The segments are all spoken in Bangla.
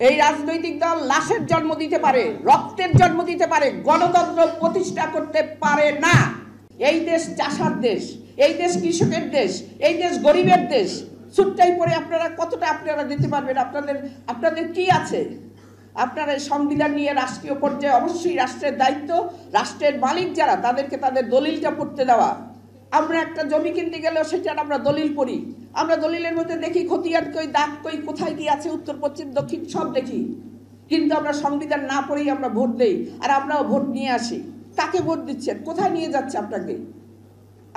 এই রাজনৈতিক দল লাশের জন্ম দিতে পারে, রক্তের জন্ম দিতে পারে, গণতন্ত্র প্রতিষ্ঠা করতে পারে না। এই দেশ চাষার দেশ, এই দেশ কৃষকের দেশ, এই দেশ গরিবের দেশ। সুটটাই পরে আপনারা কতটা আপনারা দিতে পারবেন? আপনাদের কি আছে? আপনারা এই সংবিধান নিয়ে রাষ্ট্রীয় পর্যায়ে অবশ্যই রাষ্ট্রের দায়িত্ব, রাষ্ট্রের মালিক যারা তাদেরকে তাদের দলিলটা পড়তে দেওয়া। আমরা একটা জমি কিনতে গেলেও সেটা আমরা দলিল পড়ি। আমরা দলিলের মধ্যে দেখি খতিয়ান কই, দাগ কই, কোথায় কি আছে, উত্তর পশ্চিম দক্ষিণ সব দেখি। কিন্তু আমরা সংবিধান না পড়েই আমরা ভোট দেই, আর আমরাও ভোট নিয়ে আসি। কাকে ভোট দিচ্ছেন? কোথায় নিয়ে যাচ্ছে আপনাকে?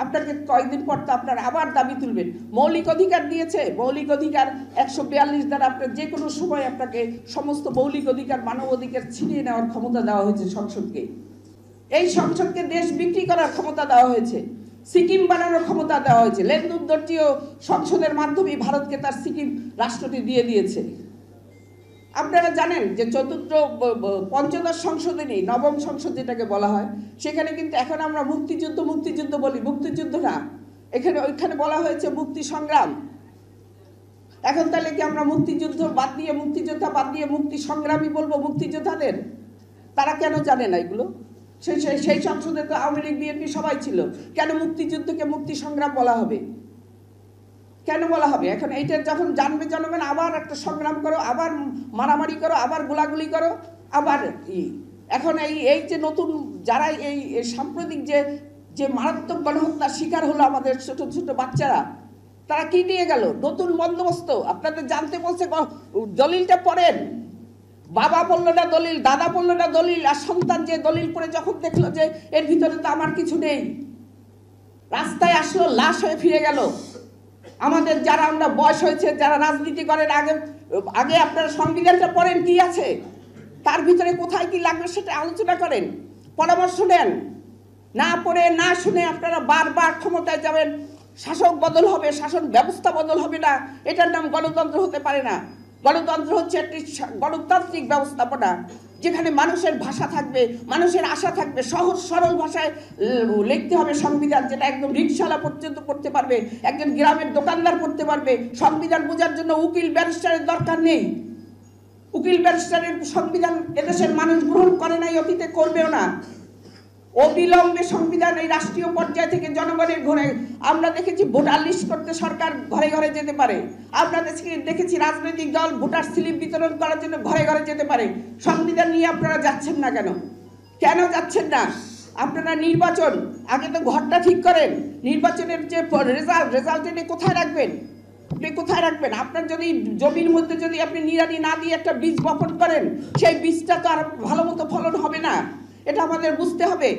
আপনাকে কয়েকদিন পর তো আপনারা আবার দাবি তুলবেন। মৌলিক অধিকার দিয়েছে, মৌলিক অধিকার 142 দ্বারা আপনার যে কোনো সময় আপনাকে সমস্ত মৌলিক অধিকার, মানব অধিকার ছিনিয়ে নেওয়ার ক্ষমতা দেওয়া হয়েছে সংসদকে। এই সংসদকে দেশ বিক্রি করার ক্ষমতা দেওয়া হয়েছে, সিকিম বানানোর ক্ষমতা দেওয়া হয়েছে। লেন্দুদ্দর্জীয় সংসদের মাধ্যমে ভারতকে তার সিকিম রাষ্ট্রটি দিয়ে দিয়েছে। আপনারা জানেন যে পঞ্চদশ সংসদে নেই, নবম সংসদ যেটাকে বলা হয়, সেখানে কিন্তু এখন আমরা মুক্তিযুদ্ধ বলি। মুক্তিযুদ্ধ না, ওইখানে বলা হয়েছে মুক্তি সংগ্রাম। এখন তাহলে কি আমরা মুক্তিযোদ্ধা বাদ দিয়ে মুক্তি সংগ্রামী বলবো মুক্তিযোদ্ধাদের? তারা কেন জানে না এগুলো? সেই সংসদে তো আওয়ামী লীগ, বিএনপি সবাই ছিল। কেন মুক্তিযুদ্ধকে মুক্তি সংগ্রাম বলা হবে? কেন বলা হবে? এখন এইটা যখন জানবে জনগণ, আবার একটা সংগ্রাম করো, আবার মারামারি করো, আবার গোলাগুলি করো, আবার এখন এই যে নতুন যারা এই সাম্প্রতিক যে মারাত্মক গণহত্যার শিকার হলো আমাদের ছোট ছোট বাচ্চারা, তারা কি নিয়ে গেল? নতুন বন্দোবস্ত। আপনাদের জানতে বলছে, দলিলটা পড়েন। বাবা বললো না দলিল, দাদা বললো না দলিল, আর সন্তান যে দলিল পড়ে যখন দেখলো যে এর ভিতরে তো আমার কিছু নেই, রাস্তায় আসলো, লাশ হয়ে ফিরে গেল। আমাদের যারা আমরা বয়স হয়েছে, যারা রাজনীতি করেন, আগে আপনারা সংবিধানটা পড়েন, কি আছে তার ভিতরে, কোথায় কি লাগবে সেটা আলোচনা করেন, পরামর্শ দেন। না পড়ে না শুনে আপনারা বারবার ক্ষমতায় যাবেন, শাসক বদল হবে, শাসন ব্যবস্থা বদল হবে না। এটার নাম গণতন্ত্র হতে পারে না। গণতন্ত্র হচ্ছে একটি গণতান্ত্রিক ব্যবস্থাপনা, যেখানে মানুষের ভাষা থাকবে, মানুষের আশা থাকবে, সহজ সরল ভাষায় লিখতে হবে সংবিধান, যেটা একদম রিক্সাওয়ালা পর্যন্ত পড়তে পারবে, একজন গ্রামের দোকানদার পড়তে পারবে। সংবিধান বোঝার জন্য উকিল ব্যারিস্টারের দরকার নেই। উকিল ব্যারিস্টারের সংবিধান এদেশের মানুষ গ্রহণ করে নাই, অতীতে করবেও না। অবিলম্বে সংবিধান এই রাষ্ট্রীয় পর্যায় থেকে জনগণের ঘরে, আমরা দেখেছি ভোটার লিস্ট করতে সরকার ঘরে ঘরে যেতে পারে। আমরা দেখেছি রাজনৈতিক দল ভোটার স্লিপ বিতরণ করার জন্য ঘরে ঘরে যেতে পারে। সংবিধান নিয়ে আপনারা যাচ্ছেন না কেন? কেন যাচ্ছেন না? আপনারা নির্বাচন আগে তো ঘরটা ঠিক করেন, নির্বাচনের যে রেজাল্ট এনে কোথায় রাখবেন? আপনি কোথায় রাখবেন? আপনার যদি জমির মধ্যে যদি আপনি নিড়ানি না দিয়ে একটা বীজ বপন করেন, সেই বীজটা তো আর ভালো মতো ফলন হবে না। এটা আমাদের বুঝতে হবে।